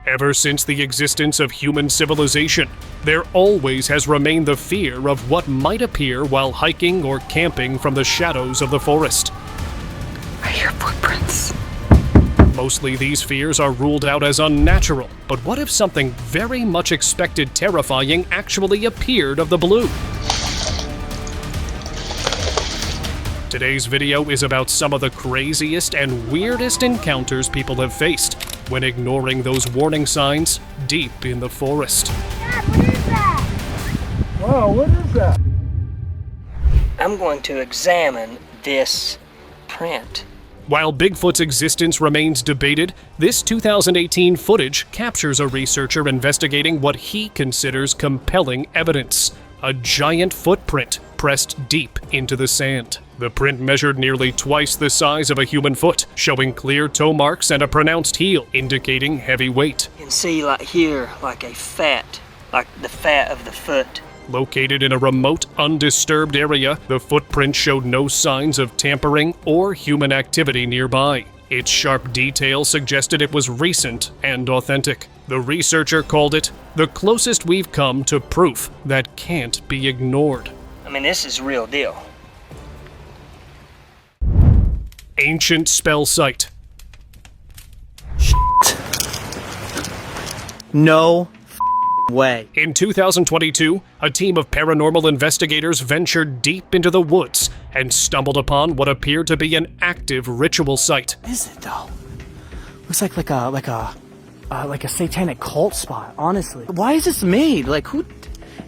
Ever since the existence of human civilization, there always has remained the fear of what might appear while hiking or camping from the shadows of the forest. I hear footprints. Mostly these fears are ruled out as unnatural, but what if something very much expected terrifying actually appeared of the blue? Today's video is about some of the craziest and weirdest encounters people have faced when ignoring those warning signs deep in the forest. Dad, what is that? Wow, what is that? I'm going to examine this print. While Bigfoot's existence remains debated, this 2018 footage captures a researcher investigating what he considers compelling evidence: a giant footprint pressed deep into the sand. The print measured nearly twice the size of a human foot, showing clear toe marks and a pronounced heel, indicating heavy weight. You can see like here, like a fat, like the fat of the foot. Located in a remote, undisturbed area, the footprint showed no signs of tampering or human activity nearby. Its sharp detail suggested it was recent and authentic. The researcher called it the closest we've come to proof that can't be ignored. I mean, this is real deal. Ancient spell site. No way. In 2022, a team of paranormal investigators ventured deep into the woods and stumbled upon what appeared to be an active ritual site. What is it though? Looks like a satanic cult spot, honestly. Why is this made? Like who?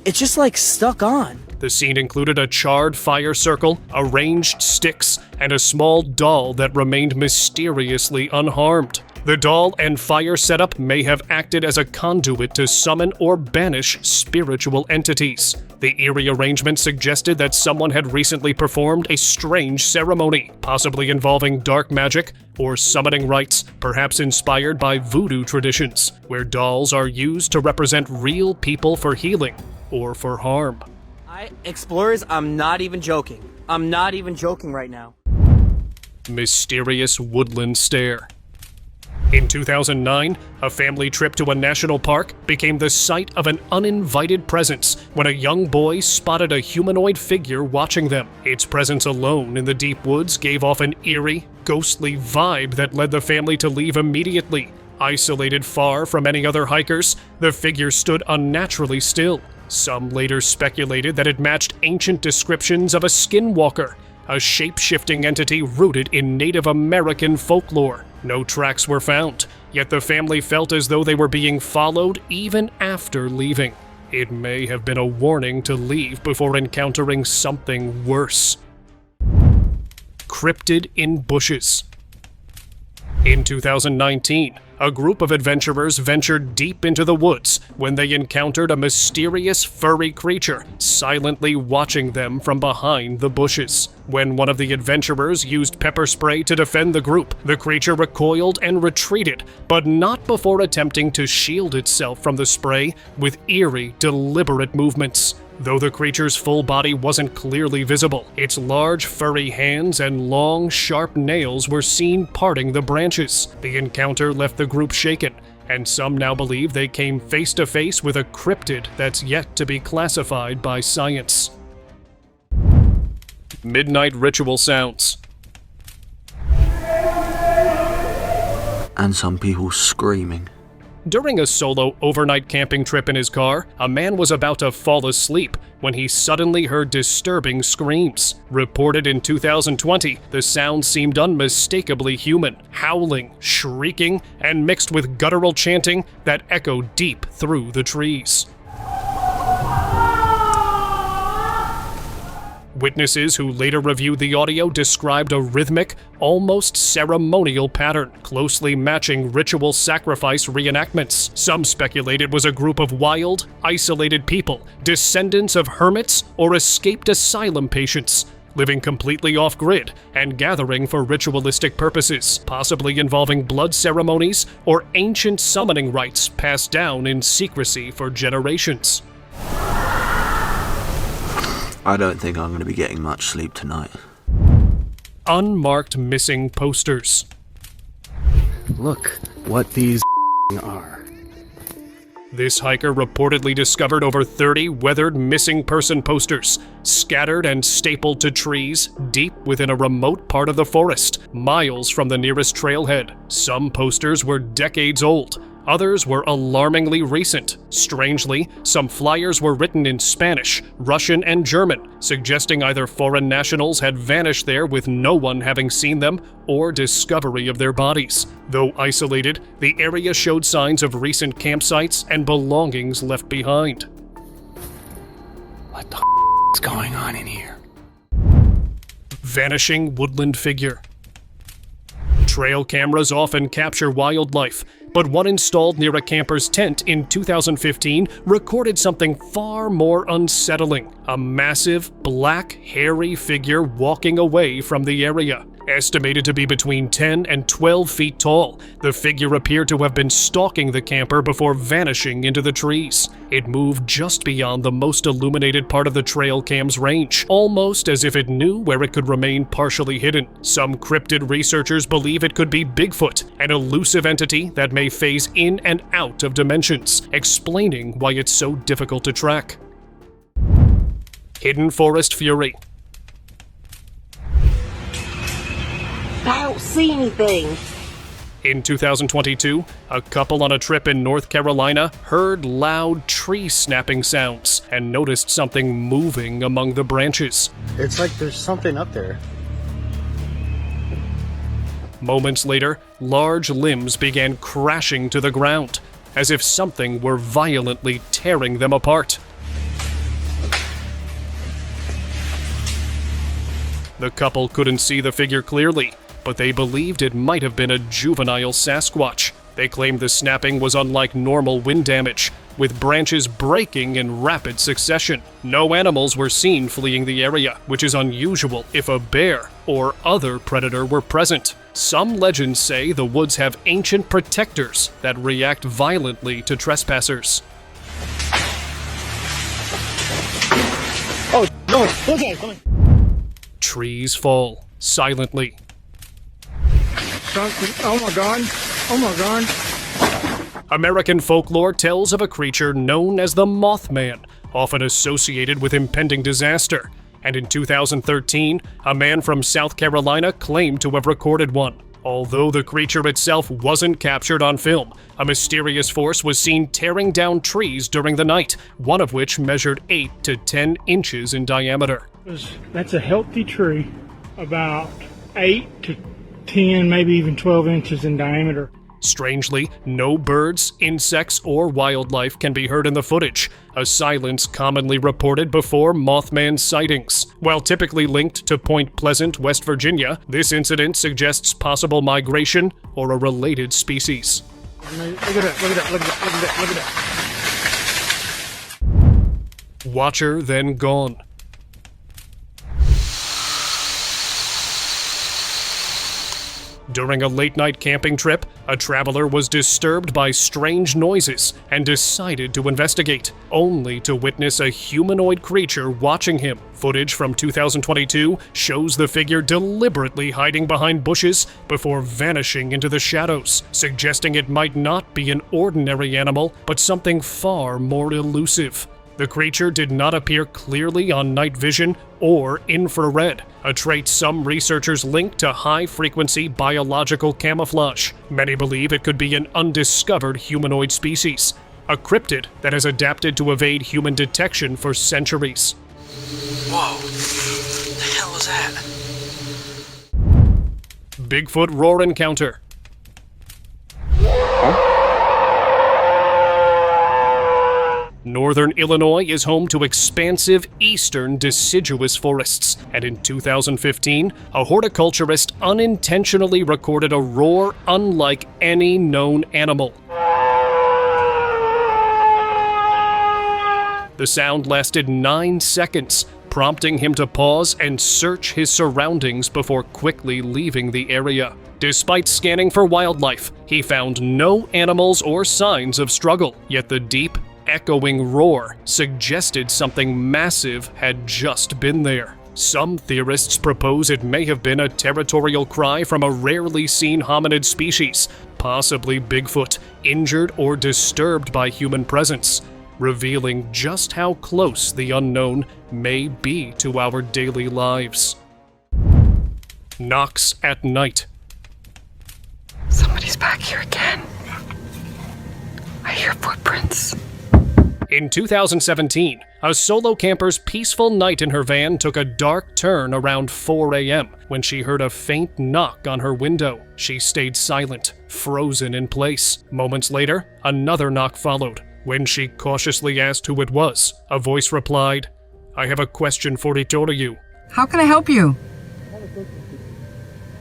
It's just like stuck on. The scene included a charred fire circle, arranged sticks, and a small doll that remained mysteriously unharmed. The doll and fire setup may have acted as a conduit to summon or banish spiritual entities. The eerie arrangement suggested that someone had recently performed a strange ceremony, possibly involving dark magic or summoning rites, perhaps inspired by voodoo traditions, where dolls are used to represent real people for healing or for harm. Explorers, I'm not even joking. I'm not even joking right now. Mysterious woodland stare. In 2009, a family trip to a national park became the site of an uninvited presence when a young boy spotted a humanoid figure watching them. Its presence alone in the deep woods gave off an eerie, ghostly vibe that led the family to leave immediately. Isolated far from any other hikers, the figure stood unnaturally still. Some later speculated that it matched ancient descriptions of a skinwalker, a shape-shifting entity rooted in Native American folklore. No tracks were found, yet the family felt as though they were being followed even after leaving. It may have been a warning to leave before encountering something worse. Crypted in bushes. In 2019, a group of adventurers ventured deep into the woods when they encountered a mysterious furry creature silently watching them from behind the bushes. When one of the adventurers used pepper spray to defend the group, the creature recoiled and retreated, but not before attempting to shield itself from the spray with eerie, deliberate movements. Though the creature's full body wasn't clearly visible, its large furry hands and long, sharp nails were seen parting the branches. The encounter left the group shaken, and some now believe they came face to face with a cryptid that's yet to be classified by science. Midnight ritual sounds. And some people screaming. During a solo overnight camping trip in his car, a man was about to fall asleep when he suddenly heard disturbing screams. Reported in 2020, the sound seemed unmistakably human, howling, shrieking, and mixed with guttural chanting that echoed deep through the trees. Witnesses who later reviewed the audio described a rhythmic, almost ceremonial pattern, closely matching ritual sacrifice reenactments. Some speculate it was a group of wild, isolated people, descendants of hermits or escaped asylum patients, living completely off-grid and gathering for ritualistic purposes, possibly involving blood ceremonies or ancient summoning rites passed down in secrecy for generations. I don't think I'm going to be getting much sleep tonight. Unmarked missing posters. Look what these are. This hiker reportedly discovered over 30 weathered missing person posters, scattered and stapled to trees deep within a remote part of the forest, miles from the nearest trailhead. Some posters were decades old. Others were alarmingly recent. Strangely, some flyers were written in Spanish, Russian, and German, suggesting either foreign nationals had vanished there with no one having seen them or discovery of their bodies. Though isolated, the area showed signs of recent campsites and belongings left behind. What the is going on in here? Vanishing woodland figure. Trail cameras often capture wildlife, but one installed near a camper's tent in 2015 recorded something far more unsettling: a massive, black, hairy figure walking away from the area. Estimated to be between 10 and 12 feet tall, the figure appeared to have been stalking the camper before vanishing into the trees. It moved just beyond the most illuminated part of the trail cam's range, almost as if it knew where it could remain partially hidden. Some cryptid researchers believe it could be Bigfoot, an elusive entity that may phase in and out of dimensions, explaining why it's so difficult to track. Hidden forest fury. I don't see anything. In 2022, a couple on a trip in North Carolina heard loud tree snapping sounds and noticed something moving among the branches. It's like there's something up there. Moments later, large limbs began crashing to the ground, as if something were violently tearing them apart. The couple couldn't see the figure clearly, but they believed it might have been a juvenile Sasquatch. They claimed the snapping was unlike normal wind damage, with branches breaking in rapid succession. No animals were seen fleeing the area, which is unusual if a bear or other predator were present. Some legends say the woods have ancient protectors that react violently to trespassers. Oh, no, okay, come on. Trees fall silently. Oh my god. Oh my god. American folklore tells of a creature known as the Moth Man, often associated with impending disaster. And in 2013, a man from South Carolina claimed to have recorded one. Although the creature itself wasn't captured on film, a mysterious force was seen tearing down trees during the night, one of which measured 8 to 10 inches in diameter. That's a healthy tree, about 8 to 10, maybe even 12 inches in diameter. Strangely, no birds, insects, or wildlife can be heard in the footage, a silence commonly reported before Mothman sightings. While typically linked to Point Pleasant, West Virginia, this incident suggests possible migration or a related species. Look at that, look at that, look at that, look at that, look at that. Watcher then gone. During a late-night camping trip, a traveler was disturbed by strange noises and decided to investigate, only to witness a humanoid creature watching him. Footage from 2022 shows the figure deliberately hiding behind bushes before vanishing into the shadows, suggesting it might not be an ordinary animal, but something far more elusive. The creature did not appear clearly on night vision or infrared, a trait some researchers link to high-frequency biological camouflage. Many believe it could be an undiscovered humanoid species, a cryptid that has adapted to evade human detection for centuries. Whoa, the hell was that? Bigfoot roar encounter. Northern Illinois is home to expansive eastern deciduous forests, and in 2015, a horticulturist unintentionally recorded a roar unlike any known animal. The sound lasted 9 seconds, prompting him to pause and search his surroundings before quickly leaving the area. Despite scanning for wildlife, he found no animals or signs of struggle, yet the deep, echoing roar suggested something massive had just been there. Some theorists propose it may have been a territorial cry from a rarely seen hominid species, possibly Bigfoot, injured or disturbed by human presence, revealing just how close the unknown may be to our daily lives. Knocks at night. Somebody's back here again. I hear footprints. In 2017, a solo camper's peaceful night in her van took a dark turn around 4 a.m. when she heard a faint knock on her window. She stayed silent, frozen in place. Moments later, another knock followed. When she cautiously asked who it was, a voice replied, "I have a question for each of you." How can I help you?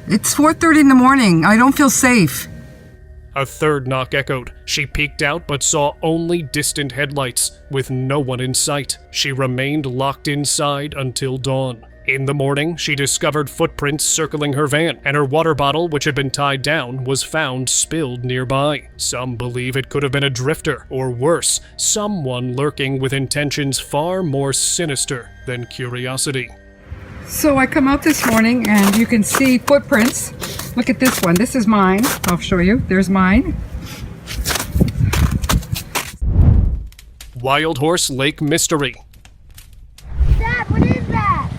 It's 4:30 in the morning. I don't feel safe. A third knock echoed. She peeked out but saw only distant headlights, with no one in sight. She remained locked inside until dawn. In the morning, she discovered footprints circling her van, and her water bottle, which had been tied down, was found spilled nearby. Some believe it could have been a drifter, or worse, someone lurking with intentions far more sinister than curiosity. So I come out this morning and you can see footprints. Look at this one. This is mine. I'll show you. There's mine. Wild Horse Lake Mystery. Dad, what is that?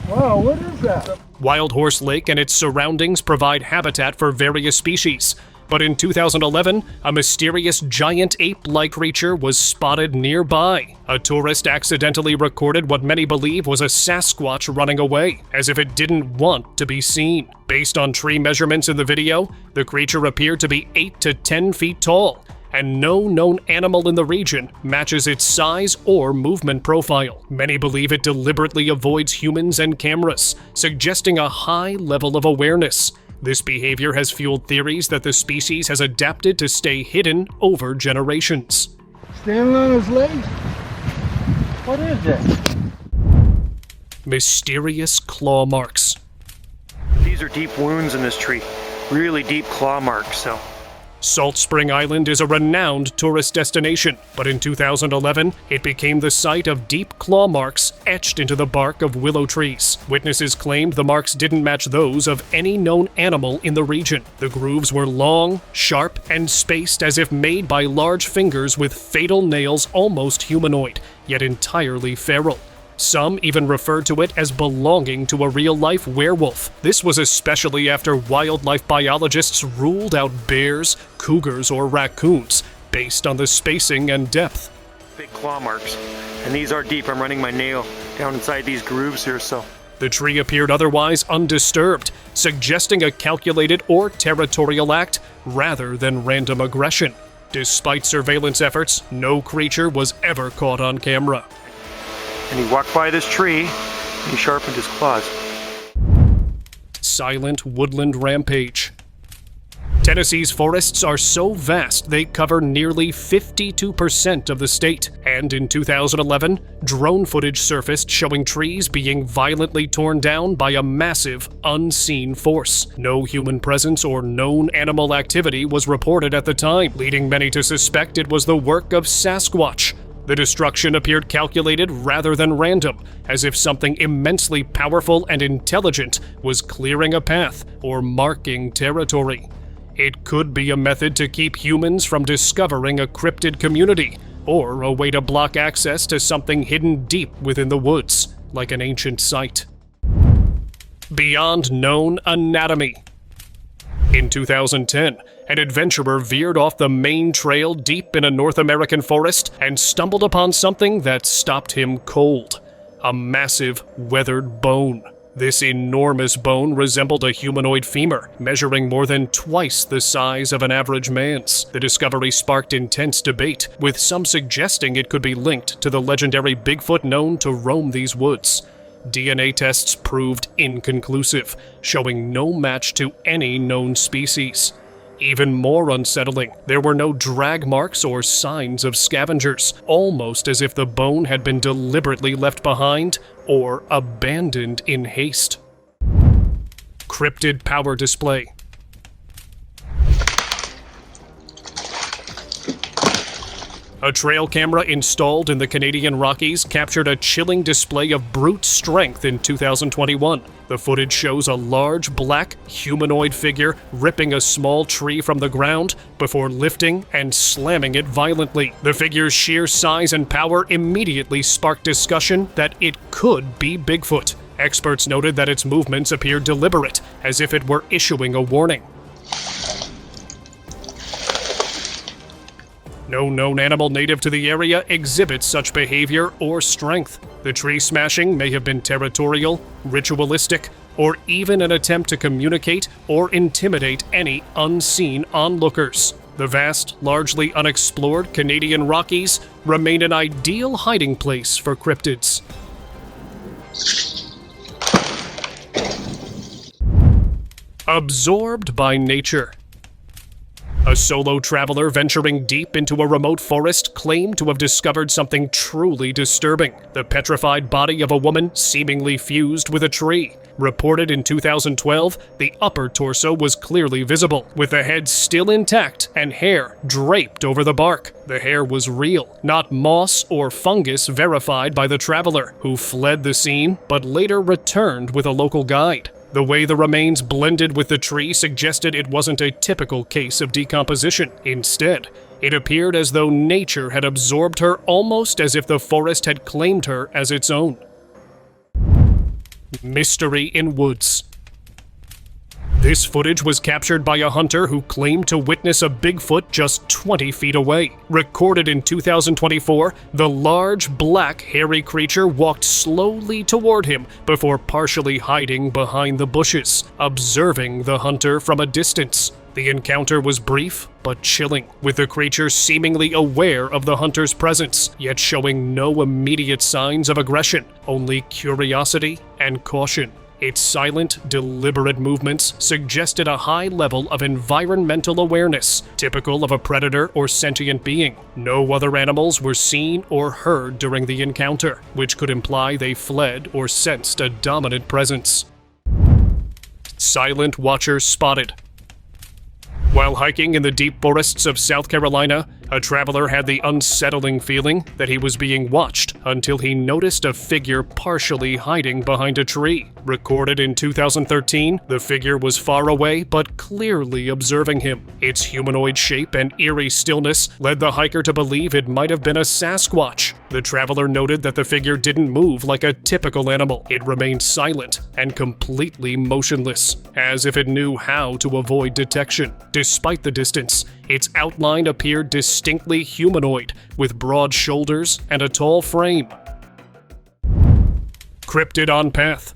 Wow, what is that? Wild Horse Lake and its surroundings provide habitat for various species. But in 2011, a mysterious giant ape-like creature was spotted nearby. A tourist accidentally recorded what many believe was a Sasquatch running away, as if it didn't want to be seen. Based on tree measurements in the video, the creature appeared to be 8 to 10 feet tall, and no known animal in the region matches its size or movement profile. Many believe it deliberately avoids humans and cameras, suggesting a high level of awareness. This behavior has fueled theories that the species has adapted to stay hidden over generations. Standing on his legs? What is that? Mysterious claw marks. These are deep wounds in this tree. Really deep claw marks, so. Salt Spring Island is a renowned tourist destination, but in 2011, it became the site of deep claw marks etched into the bark of willow trees. Witnesses claimed the marks didn't match those of any known animal in the region. The grooves were long, sharp, and spaced as if made by large fingers with fatal nails almost humanoid, yet entirely feral. Some even referred to it as belonging to a real-life werewolf. This was especially after wildlife biologists ruled out bears, cougars, or raccoons based on the spacing and depth. Big claw marks. And these are deep. I'm running my nail down inside these grooves here, so. The tree appeared otherwise undisturbed, suggesting a calculated or territorial act rather than random aggression. Despite surveillance efforts, no creature was ever caught on camera. And he walked by this tree, and he sharpened his claws. Silent Woodland Rampage. Tennessee's forests are so vast they cover nearly 52% of the state, and in 2011, drone footage surfaced showing trees being violently torn down by a massive, unseen force. No human presence or known animal activity was reported at the time, leading many to suspect it was the work of Sasquatch. The destruction appeared calculated rather than random, as if something immensely powerful and intelligent was clearing a path or marking territory. It could be a method to keep humans from discovering a cryptid community, or a way to block access to something hidden deep within the woods, like an ancient site. Beyond known anatomy. In 2010, an adventurer veered off the main trail deep in a North American forest and stumbled upon something that stopped him cold. A massive, weathered bone. This enormous bone resembled a humanoid femur, measuring more than twice the size of an average man's. The discovery sparked intense debate, with some suggesting it could be linked to the legendary Bigfoot known to roam these woods. DNA tests proved inconclusive, showing no match to any known species. Even more unsettling, there were no drag marks or signs of scavengers, almost as if the bone had been deliberately left behind or abandoned in haste. Cryptid power display. A trail camera installed in the Canadian Rockies captured a chilling display of brute strength in 2021. The footage shows a large, black, humanoid figure ripping a small tree from the ground before lifting and slamming it violently. The figure's sheer size and power immediately sparked discussion that it could be Bigfoot. Experts noted that its movements appeared deliberate, as if it were issuing a warning. No known animal native to the area exhibits such behavior or strength. The tree smashing may have been territorial, ritualistic, or even an attempt to communicate or intimidate any unseen onlookers. The vast, largely unexplored Canadian Rockies remain an ideal hiding place for cryptids. Absorbed by nature. A solo traveler venturing deep into a remote forest claimed to have discovered something truly disturbing: the petrified body of a woman seemingly fused with a tree. Reported in 2012, the upper torso was clearly visible, with the head still intact and hair draped over the bark. The hair was real, not moss or fungus, verified by the traveler, who fled the scene but later returned with a local guide. The way the remains blended with the tree suggested it wasn't a typical case of decomposition. Instead, it appeared as though nature had absorbed her, almost as if the forest had claimed her as its own. Mystery in woods. This footage was captured by a hunter who claimed to witness a Bigfoot just 20 feet away. Recorded in 2024, the large, black, hairy creature walked slowly toward him before partially hiding behind the bushes, observing the hunter from a distance. The encounter was brief but chilling, with the creature seemingly aware of the hunter's presence, yet showing no immediate signs of aggression, only curiosity and caution. Its silent, deliberate movements suggested a high level of environmental awareness, typical of a predator or sentient being. No other animals were seen or heard during the encounter, which could imply they fled or sensed a dominant presence. Silent watcher spotted. While hiking in the deep forests of South Carolina, a traveler had the unsettling feeling that he was being watched until he noticed a figure partially hiding behind a tree. Recorded in 2013, the figure was far away but clearly observing him. Its humanoid shape and eerie stillness led the hiker to believe it might have been a Sasquatch. The traveler noted that the figure didn't move like a typical animal. It remained silent and completely motionless, as if it knew how to avoid detection. Despite the distance, its outline appeared distinctly humanoid, with broad shoulders and a tall frame. Crypted on path.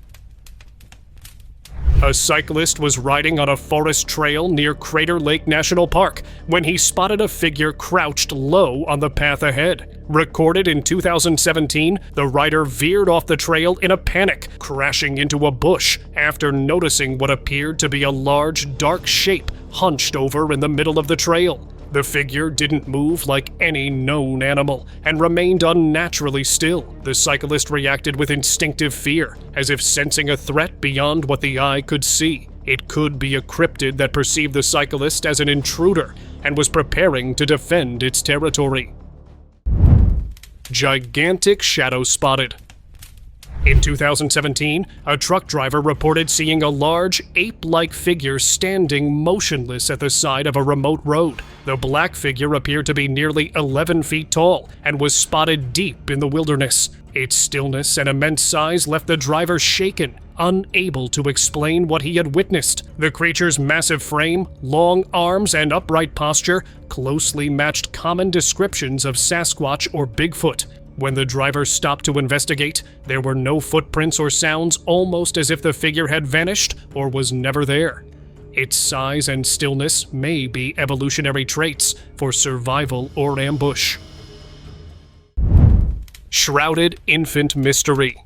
A cyclist was riding on a forest trail near Crater Lake National Park when he spotted a figure crouched low on the path ahead. Recorded in 2017, the rider veered off the trail in a panic, crashing into a bush after noticing what appeared to be a large, dark shape hunched over in the middle of the trail. The figure didn't move like any known animal and remained unnaturally still. The cyclist reacted with instinctive fear, as if sensing a threat beyond what the eye could see. It could be a cryptid that perceived the cyclist as an intruder and was preparing to defend its territory. Gigantic shadow spotted. In 2017, a truck driver reported seeing a large, ape-like figure standing motionless at the side of a remote road. The black figure appeared to be nearly 11 feet tall and was spotted deep in the wilderness. Its stillness and immense size left the driver shaken, unable to explain what he had witnessed. The creature's massive frame, long arms, and upright posture closely matched common descriptions of Sasquatch or Bigfoot. When the driver stopped to investigate, there were no footprints or sounds, almost as if the figure had vanished or was never there. Its size and stillness may be evolutionary traits for survival or ambush. Shrouded infant mystery.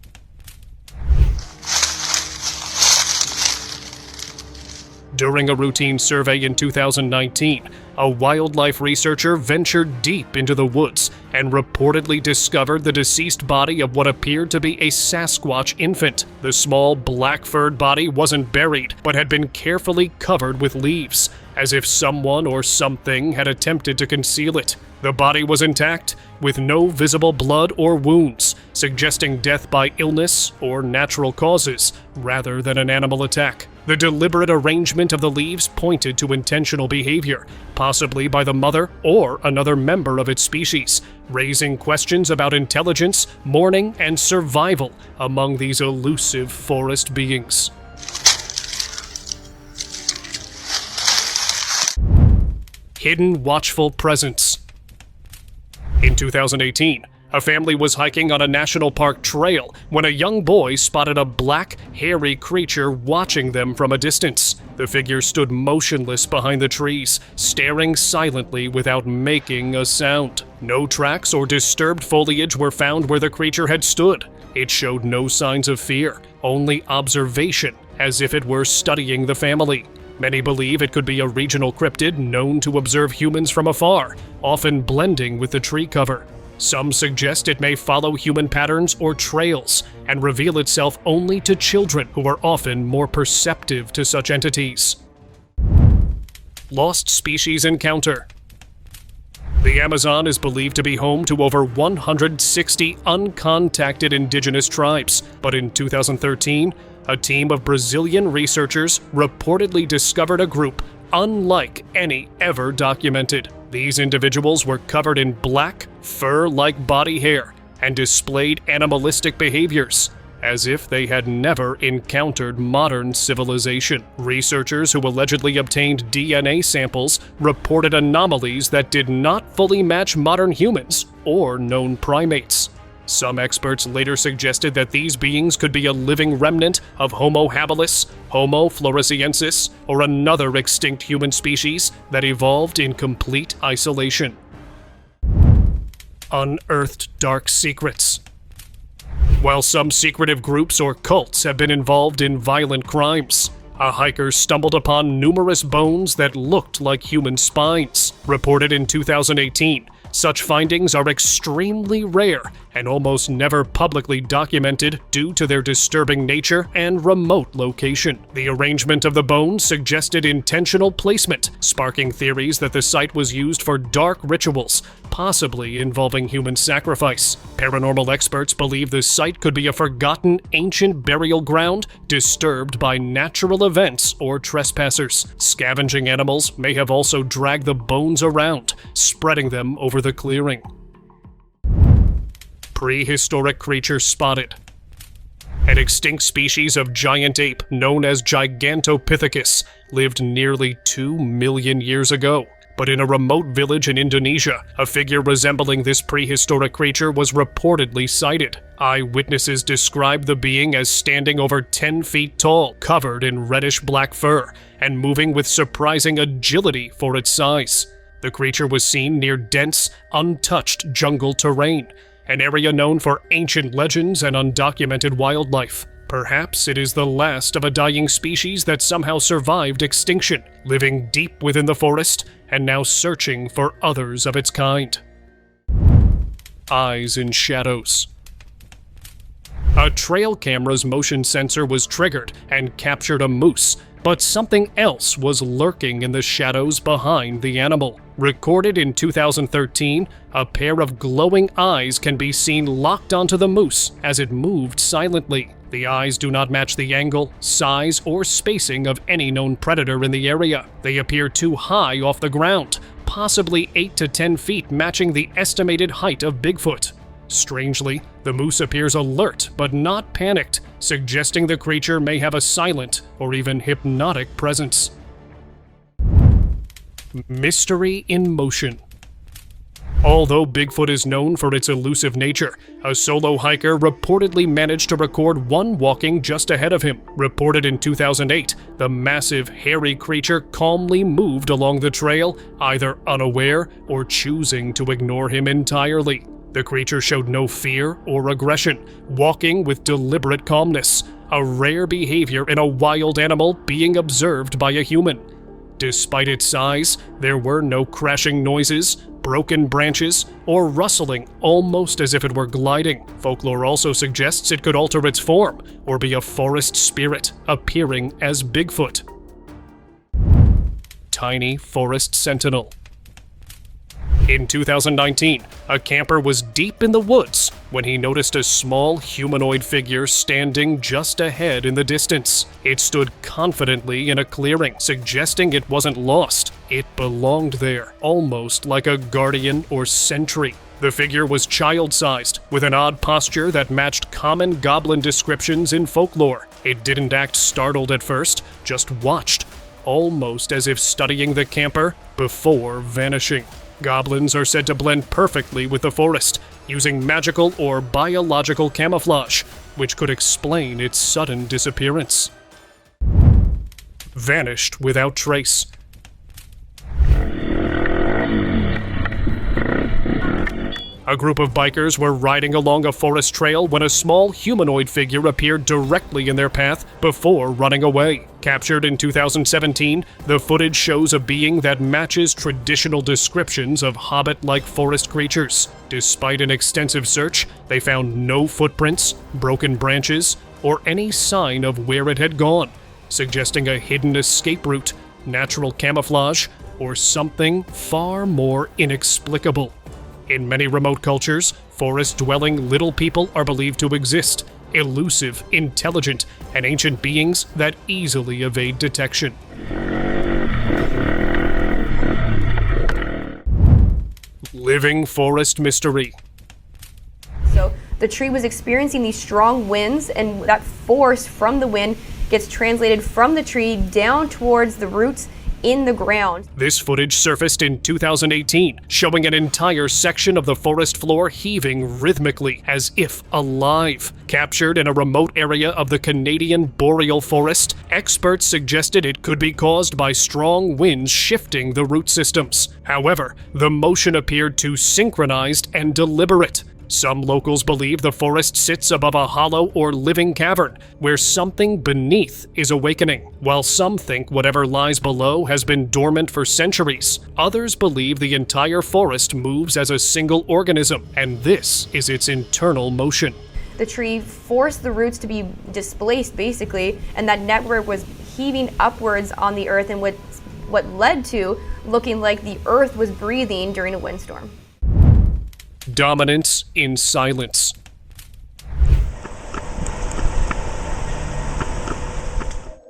During a routine survey in 2019, a wildlife researcher ventured deep into the woods and reportedly discovered the deceased body of what appeared to be a Sasquatch infant. The small, black-furred body wasn't buried, but had been carefully covered with leaves, as if someone or something had attempted to conceal it. The body was intact, with no visible blood or wounds, suggesting death by illness or natural causes, rather than an animal attack. The deliberate arrangement of the leaves pointed to intentional behavior, possibly by the mother or another member of its species, raising questions about intelligence, mourning, and survival among these elusive forest beings. Hidden watchful presence. In 2018, a family was hiking on a national park trail when a young boy spotted a black, hairy creature watching them from a distance. The figure stood motionless behind the trees, staring silently without making a sound. No tracks or disturbed foliage were found where the creature had stood. It showed no signs of fear, only observation, as if it were studying the family. Many believe it could be a regional cryptid known to observe humans from afar, often blending with the tree cover. Some suggest it may follow human patterns or trails and reveal itself only to children who are often more perceptive to such entities. Lost species encounter. The Amazon is believed to be home to over 160 uncontacted indigenous tribes, but in 2013, a team of Brazilian researchers reportedly discovered a group unlike any ever documented. These individuals were covered in black, fur-like body hair and displayed animalistic behaviors, as if they had never encountered modern civilization. Researchers who allegedly obtained DNA samples reported anomalies that did not fully match modern humans or known primates. Some experts later suggested that these beings could be a living remnant of Homo habilis, Homo floresiensis, or another extinct human species that evolved in complete isolation. Unearthed dark secrets. While some secretive groups or cults have been involved in violent crimes, a hiker stumbled upon numerous bones that looked like human spines. Reported in 2018, such findings are extremely rare and almost never publicly documented due to their disturbing nature and remote location. The arrangement of the bones suggested intentional placement, sparking theories that the site was used for dark rituals, possibly involving human sacrifice. Paranormal experts believe the site could be a forgotten ancient burial ground disturbed by natural events or trespassers. Scavenging animals may have also dragged the bones around, spreading them over the clearing. Prehistoric creature spotted. An extinct species of giant ape known as Gigantopithecus lived nearly 2 million years ago. But in a remote village in Indonesia, a figure resembling this prehistoric creature was reportedly sighted. Eyewitnesses described the being as standing over 10 feet tall, covered in reddish-black fur, and moving with surprising agility for its size. The creature was seen near dense, untouched jungle terrain, an area known for ancient legends and undocumented wildlife. Perhaps it is the last of a dying species that somehow survived extinction, living deep within the forest and now searching for others of its kind. Eyes in shadows. A trail camera's motion sensor was triggered and captured a moose, but something else was lurking in the shadows behind the animal. Recorded in 2013, a pair of glowing eyes can be seen locked onto the moose as it moved silently. The eyes do not match the angle, size, or spacing of any known predator in the area. They appear too high off the ground, possibly 8 to 10 feet, matching the estimated height of Bigfoot. Strangely, the moose appears alert but not panicked, suggesting the creature may have a silent or even hypnotic presence. Mystery in motion. Although Bigfoot is known for its elusive nature, a solo hiker reportedly managed to record one walking just ahead of him. Reported in 2008, the massive, hairy creature calmly moved along the trail, either unaware or choosing to ignore him entirely. The creature showed no fear or aggression, walking with deliberate calmness, a rare behavior in a wild animal being observed by a human. Despite its size, there were no crashing noises, broken branches, or rustling, almost as if it were gliding. Folklore also suggests it could alter its form, or be a forest spirit, appearing as Bigfoot. Tiny forest sentinel. In 2019, a camper was deep in the woods when he noticed a small humanoid figure standing just ahead in the distance. It stood confidently in a clearing, suggesting it wasn't lost. It belonged there, almost like a guardian or sentry. The figure was child-sized, with an odd posture that matched common goblin descriptions in folklore. It didn't act startled at first, just watched, almost as if studying the camper before vanishing. Goblins are said to blend perfectly with the forest, using magical or biological camouflage, which could explain its sudden disappearance. Vanished without trace. A group of bikers were riding along a forest trail when a small humanoid figure appeared directly in their path before running away. Captured in 2017, the footage shows a being that matches traditional descriptions of hobbit-like forest creatures. Despite an extensive search, they found no footprints, broken branches, or any sign of where it had gone, suggesting a hidden escape route, natural camouflage, or something far more inexplicable. In many remote cultures, forest-dwelling little people are believed to exist, elusive, intelligent, and ancient beings that easily evade detection. Living forest mystery. So the tree was experiencing these strong winds, and that force from the wind gets translated from the tree down towards the roots in the ground. This footage surfaced in 2018, showing an entire section of the forest floor heaving rhythmically, as if alive. Captured in a remote area of the Canadian boreal forest, experts suggested it could be caused by strong winds shifting the root systems. However, the motion appeared too synchronized and deliberate. Some locals believe the forest sits above a hollow or living cavern, where something beneath is awakening. While some think whatever lies below has been dormant for centuries, others believe the entire forest moves as a single organism, and this is its internal motion. The tree forced the roots to be displaced, basically, and that network was heaving upwards on the earth, and what led to looking like the earth was breathing during a windstorm. Dominance in silence.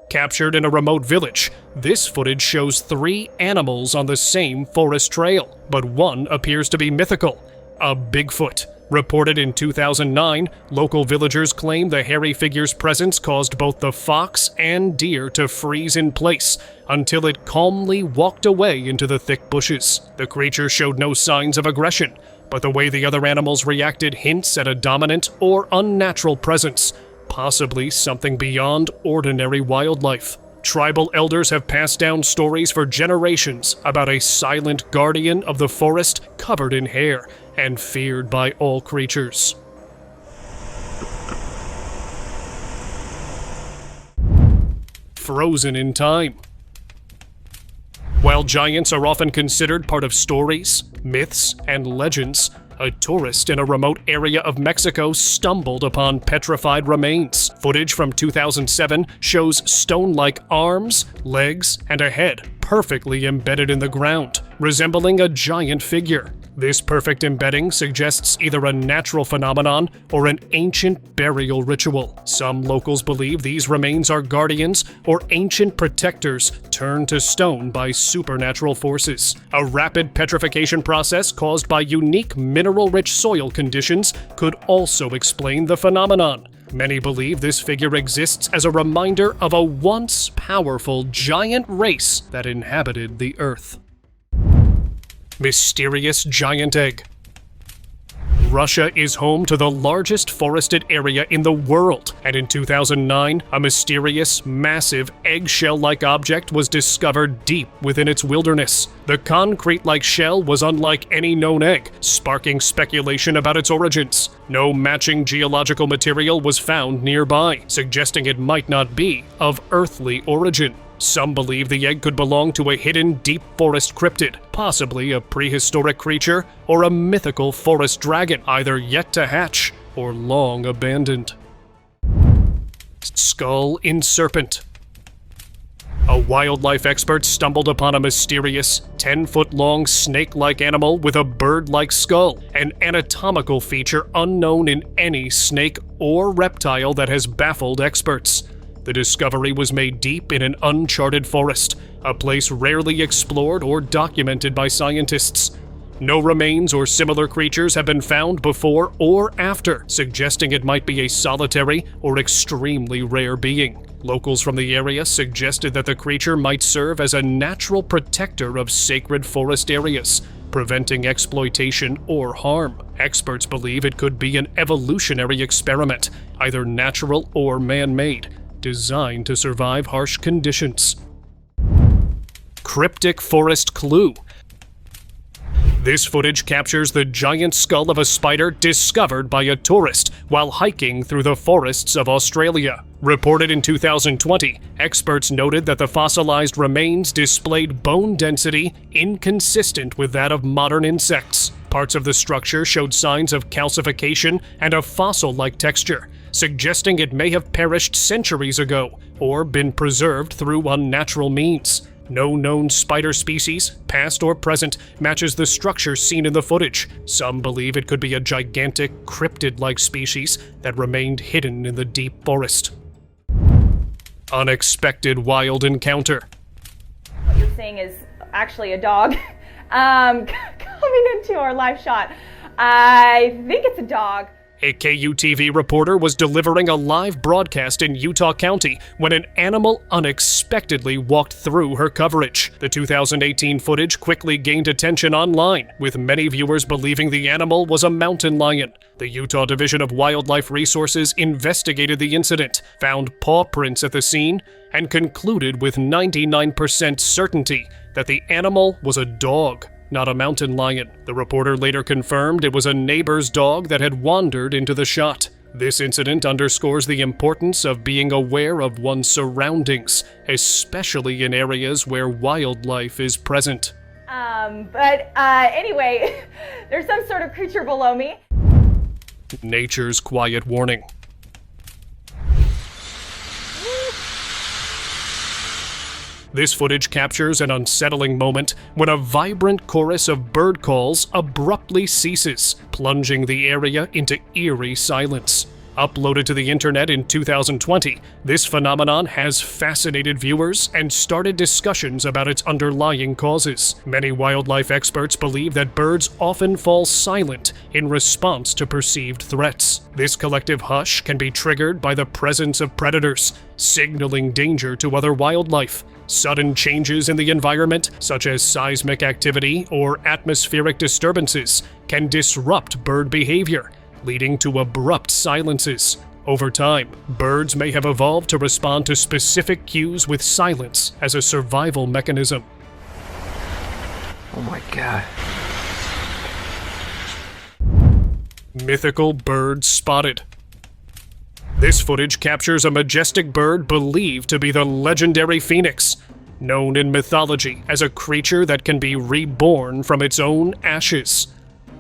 Captured in a remote village, this footage shows 3 animals on the same forest trail, but one appears to be mythical, a Bigfoot. Reported in 2009, local villagers claim the hairy figure's presence caused both the fox and deer to freeze in place until it calmly walked away into the thick bushes. The creature showed no signs of aggression, but the way the other animals reacted hints at a dominant or unnatural presence, possibly something beyond ordinary wildlife. Tribal elders have passed down stories for generations about a silent guardian of the forest covered in hair and feared by all creatures. Frozen in time. While giants are often considered part of stories, myths, and legends, a tourist in a remote area of Mexico stumbled upon petrified remains. Footage from 2007 shows stone-like arms, legs, and a head perfectly embedded in the ground, resembling a giant figure. This perfect embedding suggests either a natural phenomenon or an ancient burial ritual. Some locals believe these remains are guardians or ancient protectors turned to stone by supernatural forces. A rapid petrification process caused by unique mineral-rich soil conditions could also explain the phenomenon. Many believe this figure exists as a reminder of a once powerful giant race that inhabited the Earth. Mysterious giant egg. Russia is home to the largest forested area in the world, and in 2009, a mysterious, massive, eggshell-like object was discovered deep within its wilderness. The concrete-like shell was unlike any known egg, sparking speculation about its origins. No matching geological material was found nearby, suggesting it might not be of earthly origin. Some believe the egg could belong to a hidden deep forest cryptid, possibly a prehistoric creature or a mythical forest dragon, either yet to hatch or long abandoned. Skull in serpent. A wildlife expert stumbled upon a mysterious 10-foot-long snake-like animal with a bird-like skull, an anatomical feature unknown in any snake or reptile that has baffled experts. The discovery was made deep in an uncharted forest, a place rarely explored or documented by scientists. No remains or similar creatures have been found before or after, suggesting it might be a solitary or extremely rare being. Locals from the area suggested that the creature might serve as a natural protector of sacred forest areas, preventing exploitation or harm. Experts believe it could be an evolutionary experiment, either natural or man-made, designed to survive harsh conditions. Cryptic forest clue. This footage captures the giant skull of a spider discovered by a tourist while hiking through the forests of Australia. Reported in 2020, experts noted that the fossilized remains displayed bone density inconsistent with that of modern insects. Parts of the structure showed signs of calcification and a fossil-like texture, suggesting it may have perished centuries ago or been preserved through unnatural means. No known spider species, past or present, matches the structure seen in the footage. Some believe it could be a gigantic cryptid-like species that remained hidden in the deep forest. Unexpected wild encounter. What you're seeing is actually a dog coming into our live shot. I think it's a dog. A KUTV reporter was delivering a live broadcast in Utah County when an animal unexpectedly walked through her coverage. The 2018 footage quickly gained attention online, with many viewers believing the animal was a mountain lion. The Utah Division of Wildlife Resources investigated the incident, found paw prints at the scene, and concluded with 99% certainty that the animal was a dog, not a mountain lion. The reporter later confirmed it was a neighbor's dog that had wandered into the shot. This incident underscores the importance of being aware of one's surroundings, especially in areas where wildlife is present. Anyway, there's some sort of creature below me. Nature's quiet warning. This footage captures an unsettling moment when a vibrant chorus of bird calls abruptly ceases, plunging the area into eerie silence. Uploaded to the internet in 2020, this phenomenon has fascinated viewers and started discussions about its underlying causes. Many wildlife experts believe that birds often fall silent in response to perceived threats. This collective hush can be triggered by the presence of predators, signaling danger to other wildlife. Sudden changes in the environment, such as seismic activity or atmospheric disturbances, can disrupt bird behavior, leading to abrupt silences. Over time, birds may have evolved to respond to specific cues with silence as a survival mechanism. Oh my god. Mythical bird spotted. This footage captures a majestic bird believed to be the legendary phoenix, known in mythology as a creature that can be reborn from its own ashes.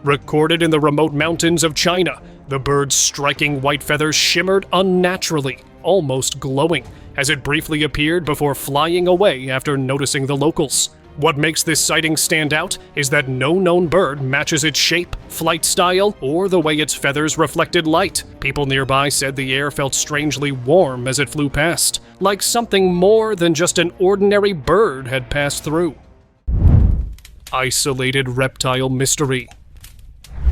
Recorded in the remote mountains of China, the bird's striking white feathers shimmered unnaturally, almost glowing, as it briefly appeared before flying away after noticing the locals. What makes this sighting stand out is that no known bird matches its shape, flight style, or the way its feathers reflected light. People nearby said the air felt strangely warm as it flew past, like something more than just an ordinary bird had passed through. Isolated reptile mystery.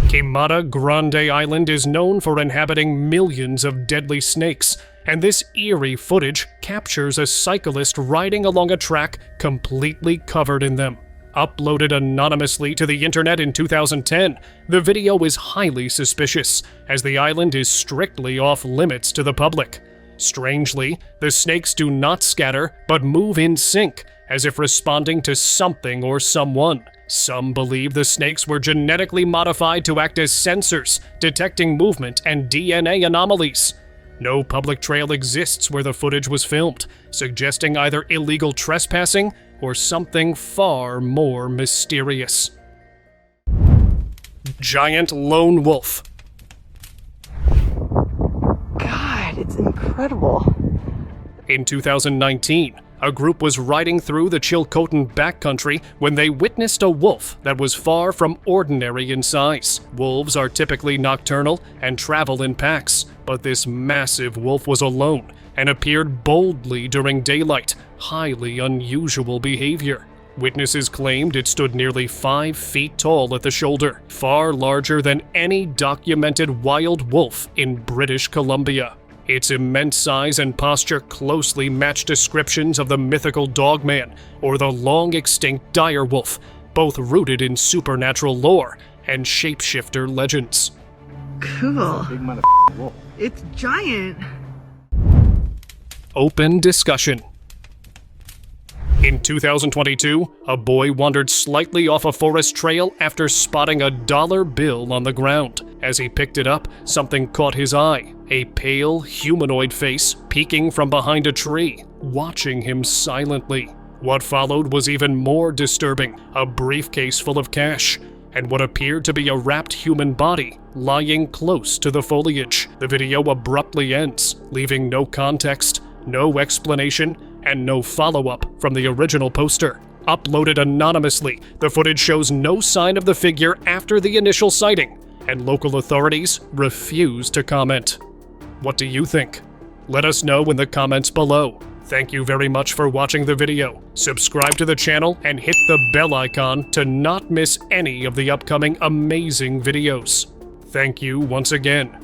Quimada Grande Island is known for inhabiting millions of deadly snakes, and this eerie footage captures a cyclist riding along a track completely covered in them. Uploaded anonymously to the internet in 2010, the video is highly suspicious, as the island is strictly off limits to the public. Strangely, the snakes do not scatter, but move in sync, as if responding to something or someone. Some believe the snakes were genetically modified to act as sensors, detecting movement and DNA anomalies. No public trail exists where the footage was filmed, suggesting either illegal trespassing or something far more mysterious. Giant lone wolf. God, it's incredible. In 2019, a group was riding through the Chilcotin backcountry when they witnessed a wolf that was far from ordinary in size. Wolves are typically nocturnal and travel in packs, but this massive wolf was alone and appeared boldly during daylight, highly unusual behavior. Witnesses claimed it stood nearly 5 feet tall at the shoulder, far larger than any documented wild wolf in British Columbia. Its immense size and posture closely match descriptions of the mythical Dog Man or the long-extinct dire wolf, both rooted in supernatural lore and shapeshifter legends. Cool. It's giant. Open discussion. In 2022, a boy wandered slightly off a forest trail after spotting a dollar bill on the ground. As he picked it up, something caught his eye. A pale, humanoid face peeking from behind a tree, watching him silently. What followed was even more disturbing, a briefcase full of cash, and what appeared to be a wrapped human body lying close to the foliage. The video abruptly ends, leaving no context, no explanation, and no follow-up from the original poster. Uploaded anonymously, the footage shows no sign of the figure after the initial sighting, and local authorities refuse to comment. What do you think? Let us know in the comments below. Thank you very much for watching the video. Subscribe to the channel and hit the bell icon to not miss any of the upcoming amazing videos. Thank you once again.